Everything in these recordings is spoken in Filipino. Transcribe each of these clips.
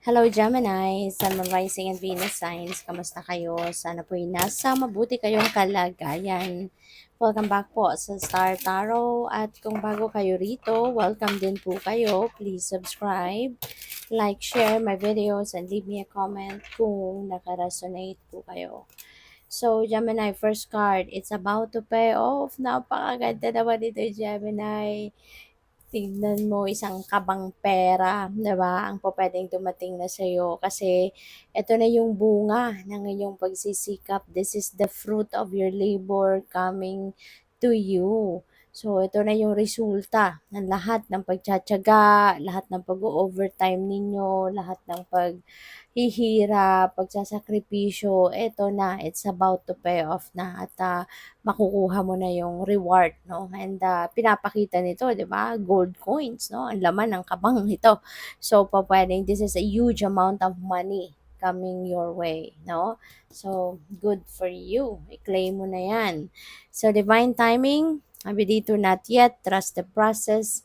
Hello Gemini, Sun, Moon, Rising and Venus signs. Kamusta kayo? Sana po'y nasa mabuti kayong kalagayan. Welcome back po sa Star Tarot at kung bago kayo rito, welcome din po kayo. Please subscribe, like, share my videos and leave me a comment kung nakaresonate po kayo. So Gemini, first card, it's about to pay off. Napakaganda naman ito Gemini. Tignan mo isang kabang pera, 'di ba, ang pupuwedeng dumating na sa'yo kasi eto na yung bunga ng iyong pagsisikap. This is the fruit of your labor coming to you. So, ito na yung resulta ng lahat ng pagtitiyaga, lahat ng pag-o-overtime ninyo, lahat ng paghihirap, pagsasakripisyo, eto na, it's about to pay off na at makukuha mo na yung reward, no? And pinapakita nito, 'di ba? Gold coins, no? Ang laman ng kabang nito. So, pupuwedeng this is a huge amount of money coming your way, no? So, good for you. I-claim mo na 'yan. So, divine timing, sabi dito, not yet, trust the process.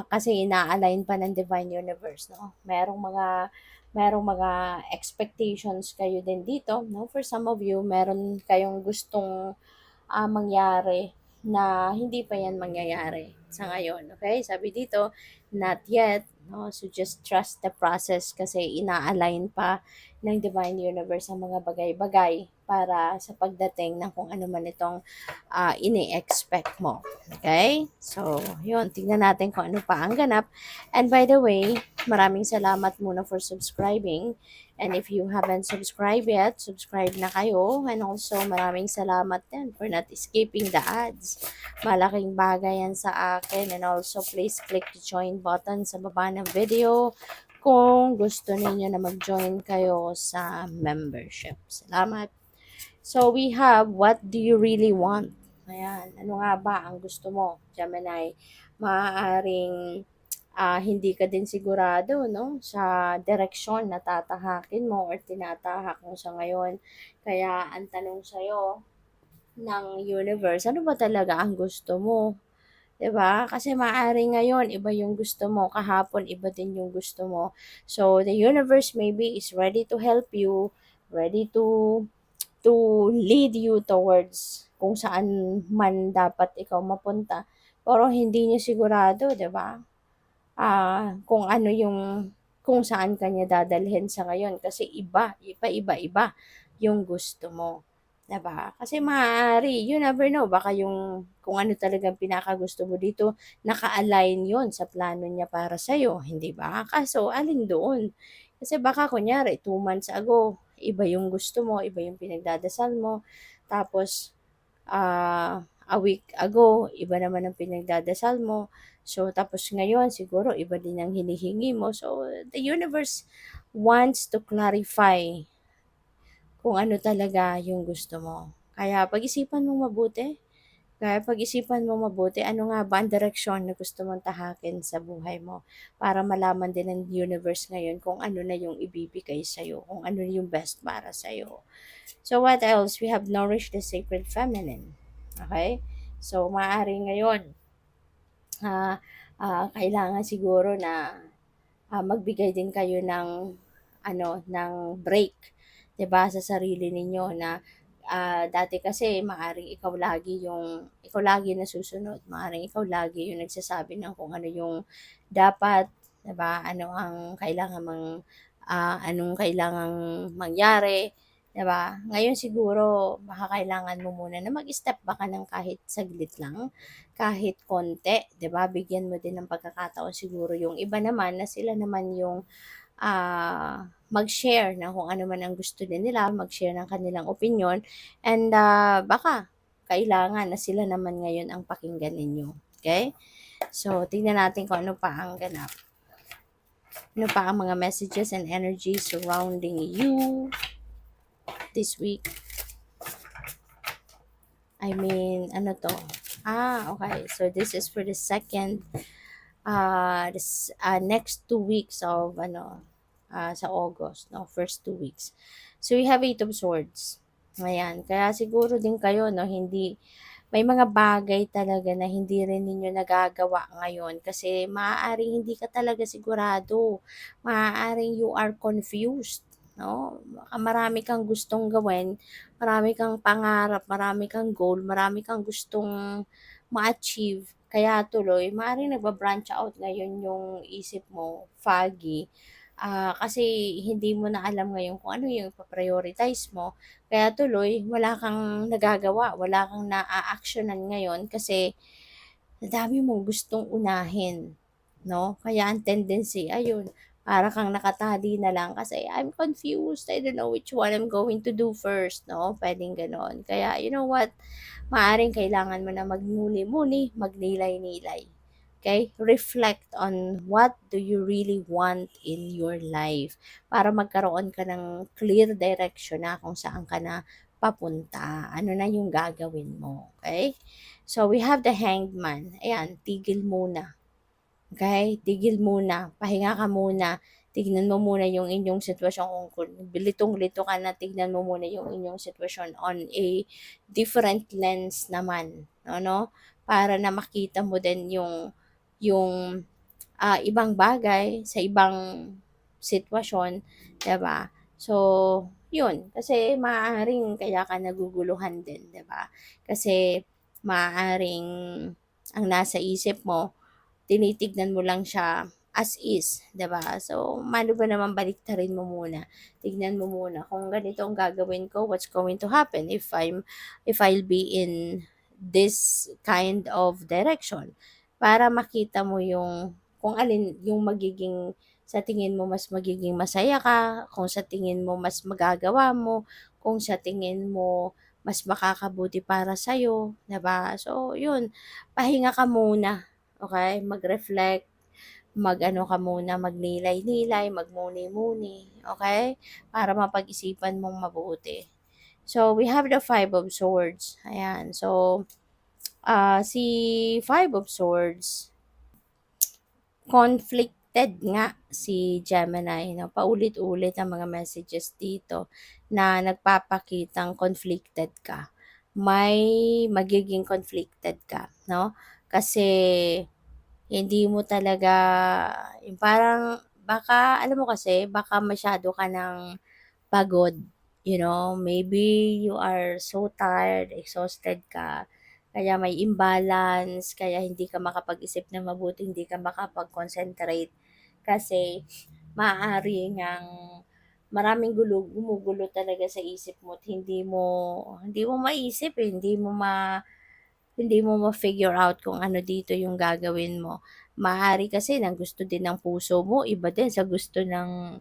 Kasi ina-align pa ng divine universe, no? Merong mga expectations kayo din dito, no? For some of you, meron kayong gustong mangyari na hindi pa yan mangyayari sa ngayon. Okay? Sabi dito, not yet. No? So just trust the process kasi ina-align pa ng Divine Universe ang mga bagay-bagay para sa pagdating ng kung ano man itong ini-expect mo. Okay? So, yun. Tingnan natin kung ano pa ang ganap. And by the way, maraming salamat muna for subscribing. And if you haven't subscribed yet, subscribe na kayo. And also, maraming salamat din for not skipping the ads. Malaking bagay yan sa akin. And also, please click the join button sa baba ng video kung gusto niyo na mag-join kayo sa membership. Salamat. So, we have, what do you really want? Ayan. Ano nga ba ang gusto mo, Gemini? Maaaring hindi ka din sigurado, no, sa direksyon na tatahakin mo or tinatahak mo sa ngayon. Kaya ang tanong sa'yo ng universe, ano ba talaga ang gusto mo? 'Di ba? Kasi maaari ngayon iba yung gusto mo, kahapon iba din yung gusto mo. So the universe maybe is ready to help you, ready to lead you towards kung saan man dapat ikaw mapunta. Pero hindi niya sigurado, 'di ba? Kung ano yung kung saan ka niya dadalhin sa ngayon kasi iba-iba yung gusto mo, 'di ba? Kasi maaari, you never know, baka yung kung ano talagang pinakagusto mo dito, naka-align yun sa plano niya para sa'yo, hindi ba? Kaso alin doon? Kasi baka kunyari 2 months ago, iba yung gusto mo, iba yung pinagdadasal mo, tapos a week ago, iba naman ang pinagdadasal mo. So, tapos ngayon, siguro, iba din ang hinihingi mo. So, the universe wants to clarify kung ano talaga yung gusto mo. Kaya pag-isipan mo mabuti. Ano nga ba ang direksyon na gusto mong tahakin sa buhay mo para malaman din ng universe ngayon kung ano na yung ibibigay sa'yo, kung ano yung best para sa'yo. So what else? We have nourished the sacred feminine. Okay? So maaari ngayon, kailangan siguro na magbigay din kayo ng break, 'di ba, sa sarili ninyo na dati kasi maaring ikaw lagi nasusunod, maaring ikaw lagi yung nagsasabi ng kung ano yung dapat, 'di ba? Anong kailangang mangyari, 'di ba? Ngayon siguro baka kailangan mo muna na mag-step back ka ng kahit saglit lang, kahit konti, 'di ba? Bigyan mo din ng pagkakataon siguro yung iba naman na sila naman yung mag-share ng kung ano man ang gusto din nila, mag-share ng kanilang opinion, and baka kailangan na sila naman ngayon ang pakinggan ninyo. Okay? So, tingnan natin kung ano pa ang ganap. Ano pa ang mga messages and energies surrounding you this week? I mean, ano to? Okay. So, this is for the second, next 2 weeks of, sa August, no? First 2 weeks. So, we have 8 of Swords. Ayan. Kaya siguro din kayo, no, hindi may mga bagay talaga na hindi rin ninyo nagagawa ngayon kasi maaaring hindi ka talaga sigurado. Maaaring you are confused, no? Baka marami kang gustong gawin, marami kang pangarap, marami kang goal, marami kang gustong ma-achieve. Kaya tuloy, maaaring nagba-branch out ngayon yung isip mo, foggy. Kasi hindi mo na alam ngayon kung ano yung ipa-prioritize mo. Kaya tuloy wala kang nagagawa, wala kang naa-aksiyunan ngayon kasi ang dami mong gustong unahin, 'no? Kaya ang tendency ayun, para kang nakatali na lang kasi, "I'm confused, I don't know which one I'm going to do first," 'no? Puwedeng gano'n. Kaya you know what, maaaring kailangan mo na magmuni-muni, magnilay-nilay. Okay? Reflect on what do you really want in your life para magkaroon ka ng clear direction na kung saan ka na papunta. Ano na yung gagawin mo. Okay? So, we have the hanged man. Ayan, tigil muna. Okay? Tigil muna. Pahinga ka muna. Tignan mo muna yung inyong sitwasyon kung litong-lito ka na, tignan mo muna yung inyong sitwasyon on a different lens naman, no? Para na makita mo din yung ibang bagay sa ibang sitwasyon, 'di ba? So, 'yun, kasi maaaring kaya ka naguguluhan din, 'di ba? Kasi maaaring ang nasa isip mo tinitignan mo lang siya as is, 'di ba? So, mano ba naman baliktarin mo muna. Tignan mo muna kung ganito ang gagawin ko, what's going to happen if I'll be in this kind of direction para makita mo yung kung alin yung magiging sa tingin mo mas magiging masaya ka, kung sa tingin mo mas magagawa mo, kung sa tingin mo mas makakabuti para sa'yo, 'di ba? So, yun, pahinga ka muna. Okay, mag-reflect, mag-ano ka muna, magnilay-nilay, magmuni-muni, okay, para mapag-isipan mong mabuti. So, we have the Five of Swords. Ayan. So, si Five of Swords, conflicted nga si Gemini, no? Paulit-ulit ang mga messages dito na nagpapakitang conflicted ka. May magiging conflicted ka, no? Kasi hindi mo talaga yung parang baka alam mo kasi baka masyado ka ng pagod, you know, maybe you are so tired, exhausted ka, kaya may imbalance, kaya hindi ka makapag-isip ng mabuti, hindi ka makapag-concentrate kasi maaari ngang maraming gumugulo talaga sa isip mo at hindi mo maisip, eh, hindi mo ma-figure out kung ano dito yung gagawin mo. Maaari kasi ng gusto din ng puso mo, iba din sa gusto ng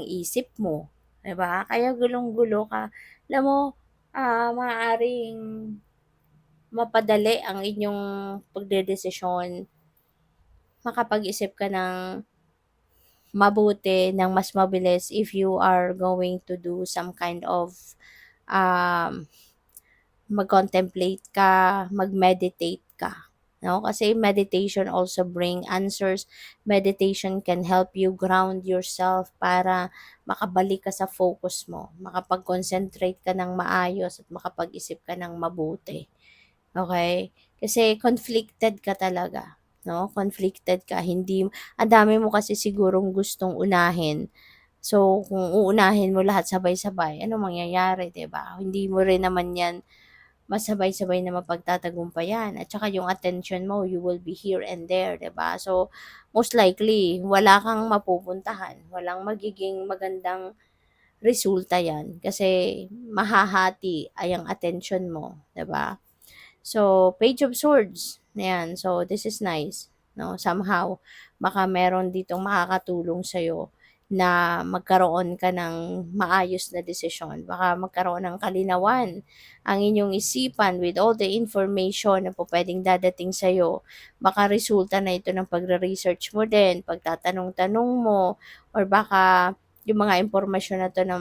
isip mo, 'di ba? Kaya gulong-gulo ka. Alam mo, maaaring mapadali ang inyong pagdedesisyon, makapag-isip ka ng mabuti, ng mas mabilis if you are going to do some kind of um mag-contemplate ka, mag-meditate ka, 'no? Kasi meditation also bring answers. Meditation can help you ground yourself para makabalik ka sa focus mo, makapag-concentrate ka ng maayos at makapag-isip ka ng mabuti, okay? Kasi conflicted ka talaga, 'no? Conflicted ka, hindi ang dami mo kasi sigurong gustong unahin. So, kung uunahin mo lahat sabay-sabay, anong mangyayari, 'di ba? Hindi mo rin naman 'yan masabay-sabay na mapagtatagumpayan at saka yung attention mo, you will be here and there, 'di ba? So, most likely wala kang mapupuntahan, walang magiging magandang resulta 'yan kasi mahahati ay ang attention mo, 'di ba? So, Page of Swords, ayan. So, this is nice, 'no? Somehow, baka meron ditong makakatulong sa'yo na magkaroon ka ng maayos na desisyon. Baka magkaroon ng kalinawan ang inyong isipan with all the information na pupuwedeng dadating sa'yo. Baka resulta na ito ng pagre-research mo din, pagtatanong-tanong mo, or baka yung mga impormasyon na 'to na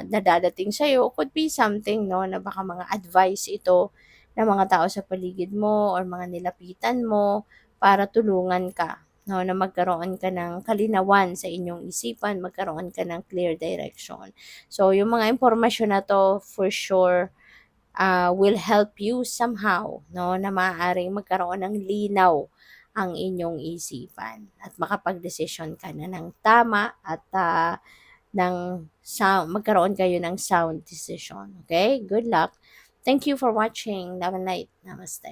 dadating sa'yo could be something, 'no, na baka mga advice ito ng mga tao sa paligid mo or mga nilapitan mo para tulungan ka, 'no, na magkaroon ka ng kalinawan sa inyong isipan, magkaroon ka ng clear direction. So, yung mga impormasyon na 'to for sure will help you somehow, no, na maaaring magkaroon ng linaw ang inyong isipan at makapagdesisyon ka na ng tama at magkaroon kayo ng sound decision. Okay? Good luck. Thank you for watching. Love and light. Namaste.